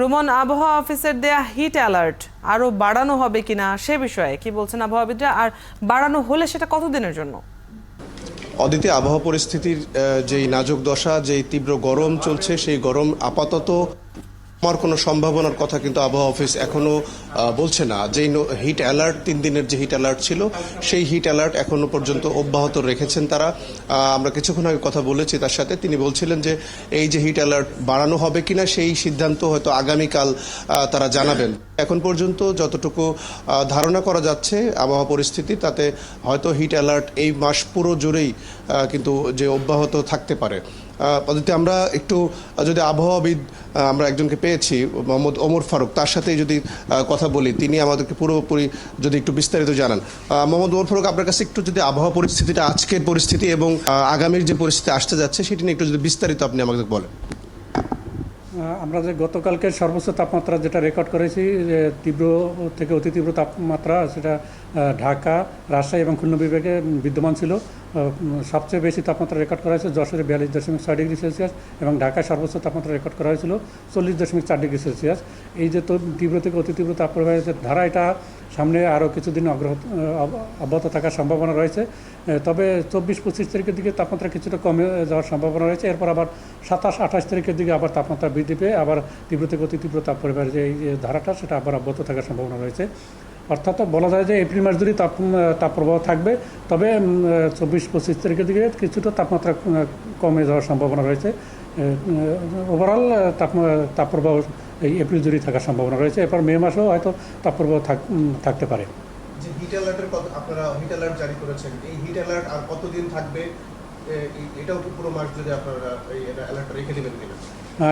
Roman, আবহাওয়া অফিসের দেয়া হিট অ্যালার্ট আরো বাড়ানো হবে কিনা সে বিষয়ে কি বলছেন আবহাওয়াবিদরা, আর বাড়ানো হলে সেটা কতদিনের জন্য? অদিতি, আবহাওয়া পরিস্থিতির যেই নাজুক দশা, যেই তীব্র গরম চলছে, সেই গরম আপাতত আমার কোনো সম্ভাবনার কথা কিন্তু আবহাওয়া অফিস এখনো বলছে না। যেই হিট অ্যালার্ট 3 দিনের যে হিট অ্যালার্ট ছিল, সেই হিট অ্যালার্ট এখনো পর্যন্ত অব্যাহত রেখেছেন তারা। আমরা কিছুক্ষণ আগে কথা বলেছি তার সাথে, তিনি বলছিলেন যে এই যে হিট অ্যালার্ট বাড়ানো হবে কিনা সেই সিদ্ধান্ত হয়তো আগামীকাল তারা জানাবেন। এখন পর্যন্ত যতটুকু ধারণা করা যাচ্ছে আবহাওয়া পরিস্থিতি, তাতে হয়তো হিট অ্যালার্ট এই মাস পুরো জুড়েই কিন্তু যে অব্যাহত থাকতে পারে। অদিতি, আমরা একটু যদি আবহাওয়াবিদ আমরা একজনকে পেয়েছি, মোহাম্মদ ওমর ফারুক, তার সাথে যদি কথা বলি, তিনি আমাদেরকে পুরোপুরি যদি একটু বিস্তারিত জানান। মোহাম্মদ ওমর ফারুক, আপনার কাছে একটু যদি আবহাওয়া পরিস্থিতিটা, আজকের পরিস্থিতি এবং আগামীর যে পরিস্থিতি আসতে যাচ্ছে, সেটি নিয়ে একটু যদি বিস্তারিত আপনি আমাকে বলেন। আমরা যে গতকালকে সর্বোচ্চ তাপমাত্রা যেটা রেকর্ড করেছি, যে তীব্র থেকে অতি তীব্র তাপমাত্রা, সেটা ঢাকা, রাজশাহী এবং খুলনা বিভাগে বিদ্যমান ছিল। সবচেয়ে বেশি তাপমাত্রা রেকর্ড করা হয়েছে যশোরে 42.6 ডিগ্রি সেলসিয়াস এবং ঢাকায় সর্বোচ্চ তাপমাত্রা রেকর্ড করা হয়েছিল 40.4 ডিগ্রি সেলসিয়াস। এই যে তীব্র থেকে অতি তীব্র তাপপ্রবাহের ধারা, এটা সামনে আরও কিছুদিন অব্যাহত থাকার সম্ভাবনা রয়েছে। তবে 24-25 তারিখের দিকে তাপমাত্রা কিছুটা কমে যাওয়ার সম্ভাবনা রয়েছে। এরপর আবার 27-28 তারিখের দিকে আবার তাপমাত্রা বৃদ্ধি পেয়ে আবার তীব্র থেকে অতি তীব্র তাপপ্রবাহের যে এই ধারাটা, সেটা আবার অব্যাহত থাকার সম্ভাবনা রয়েছে। অর্থাৎ বলা যায় যে এপ্রিল মাস জুড়ে তাপপ্রবাহ থাকবে। তবে 24-25 তারিখের দিকে কিছুটা তাপমাত্রা কমে যাওয়ার সম্ভাবনা রয়েছে। ওভারঅল তাপপ্রবাহ এই এপ্রিল জুড়ে থাকার সম্ভাবনা রয়েছে। এরপর মে মাসেও হয়তো তাপপ্রবাহ থাকতে পারে। যে হিট অ্যালার্টের কথা আপনারা হিট অ্যালার্ট জারি করেছেন, এই হিট অ্যালার্ট আর কতদিন থাকবে? এটাও কি পুরো মাস যদি আপনারা এই অ্যালার্টটা রেখে দেবেন কিনা?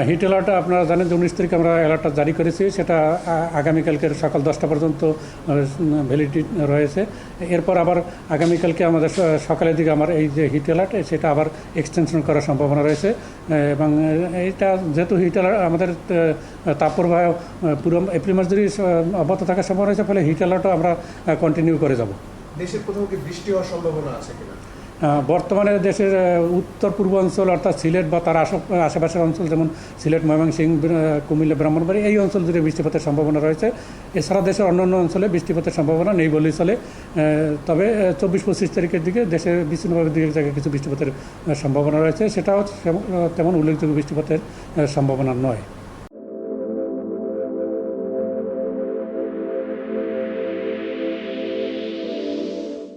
হিট অ্যালার্টটা আপনারা জানেন যে 19 তারিখে আমরা অ্যালার্টটা জারি করেছি, সেটা আগামীকালকের সকাল 10টা পর্যন্ত ভ্যালিডিটি রয়েছে। এরপর আবার আগামীকালকে আমাদের সকালের দিকে আমার এই যে হিট অ্যালার্ট, সেটা আবার এক্সটেনশন করার সম্ভাবনা রয়েছে। এবং এইটা যেহেতু হিট অ্যালার্ট আমাদের তাপপ্রবাহ পুরো এপ্রিল মাস জুড়ে অব্যাহত থাকার সম্ভাবনা রয়েছে, ফলে হিট অ্যালার্টও আমরা কন্টিনিউ করে যাব। দেশের কোথাও কি বৃষ্টি হওয়ার সম্ভাবনা আছে কিনা? বর্তমানে দেশের উত্তর পূর্বাঞ্চল অর্থাৎ সিলেট বা তার আশেপাশের অঞ্চল, যেমন সিলেট, ময়মনসিংহ, কুমিল্লা, ব্রাহ্মণবাড়ি, এই অঞ্চল জুড়ে বৃষ্টিপাতের সম্ভাবনা রয়েছে। এছাড়া দেশের অন্যান্য অঞ্চলে বৃষ্টিপাতের সম্ভাবনা নেই বলেই চলে। তবে 24-25 তারিখের দিকে দেশের বিচ্ছিন্নভাবে দিকে জায়গায় কিছু বৃষ্টিপাতের সম্ভাবনা রয়েছে, সেটাও তেমন উল্লেখযোগ্য বৃষ্টিপাতের সম্ভাবনা নয়।